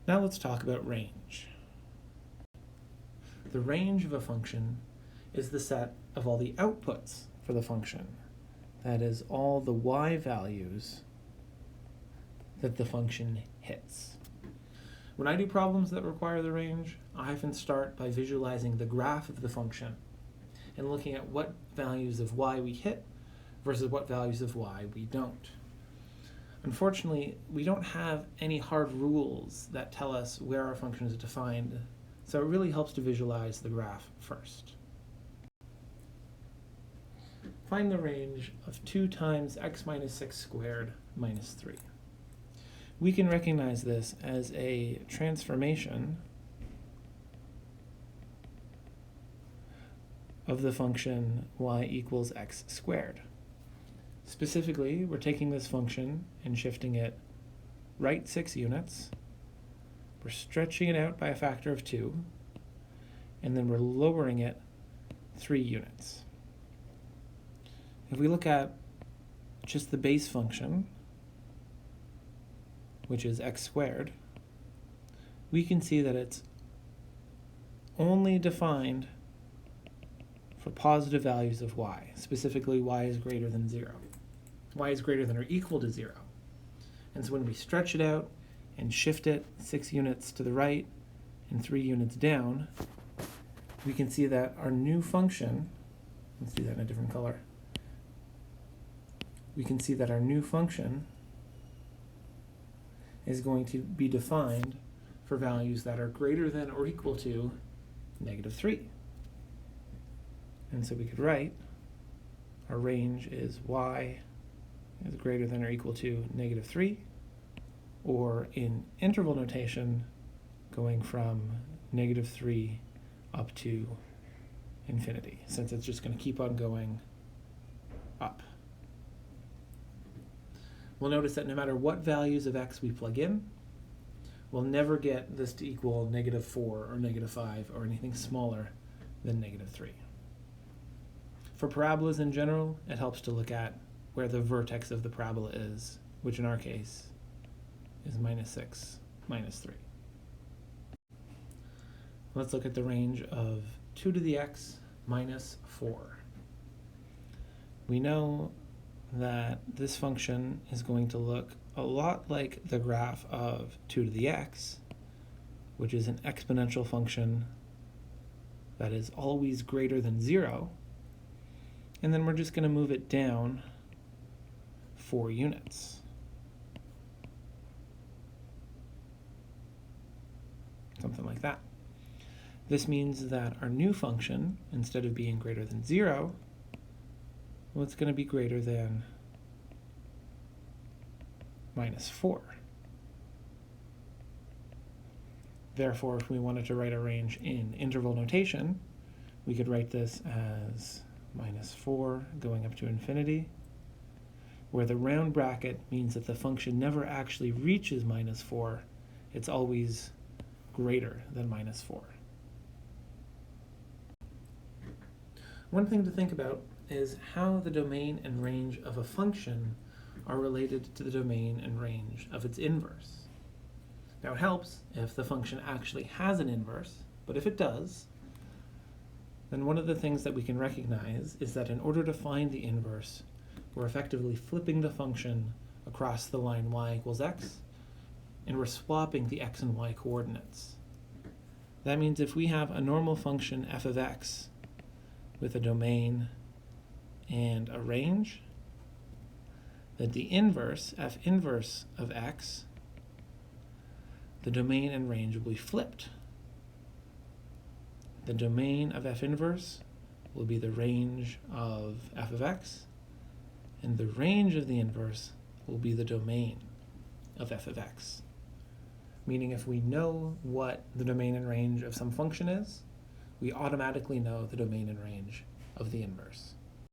Now let's talk about range. The range of a function is the set of all the outputs for the function. That is, all the y values that the function hits. When I do problems that require the range, I often start by visualizing the graph of the function and looking at what values of y we hit versus what values of y we don't. Unfortunately, we don't have any hard rules that tell us where our function is defined, so it really helps to visualize the graph first. Find the range of 2 times x minus 6 squared minus 3. We can recognize this as a transformation of the function y equals x squared. Specifically, we're taking this function and shifting it right 6 units. We're stretching it out by a factor of 2, and then we're lowering it 3 units. If we look at just the base function, which is x squared, we can see that it's only defined for positive values of y. Specifically, y is greater than 0. Y is greater than or equal to 0. And so when we stretch it out and shift it 6 units to the right and 3 units down, we can see that our new function, let's do that in a different color, we can see that our new function is going to be defined for values that are greater than or equal to -3. And so we could write our range is y is greater than or equal to -3, or in interval notation, going from -3 up to infinity, since it's just going to keep on going up. We'll notice that no matter what values of x we plug in, we'll never get this to equal -4 or -5 or anything smaller than -3. For parabolas in general, it helps to look at where the vertex of the parabola is, which in our case is -6, -3. Let's look at the range of 2 to the x minus 4. We know that this function is going to look a lot like the graph of 2 to the x, which is an exponential function that is always greater than 0, and then we're just going to move it down 4 units. Something like that. This means that our new function, instead of being greater than 0, well, it's going to be greater than -4. Therefore, if we wanted to write a range in interval notation, we could write this as -4 going up to infinity, where the round bracket means that the function never actually reaches -4. It's always greater than -4. One thing to think about is how the domain and range of a function are related to the domain and range of its inverse. Now, it helps if the function actually has an inverse, but if it does, then one of the things that we can recognize is that in order to find the inverse, we're effectively flipping the function across the line y equals x, and we're swapping the x and y coordinates. That means if we have a normal function f of x with a domain and a range, that the inverse, f inverse of x, the domain and range will be flipped. The domain of f inverse will be the range of f of x, and the range of the inverse will be the domain of f of x. Meaning if we know what the domain and range of some function is, we automatically know the domain and range of the inverse.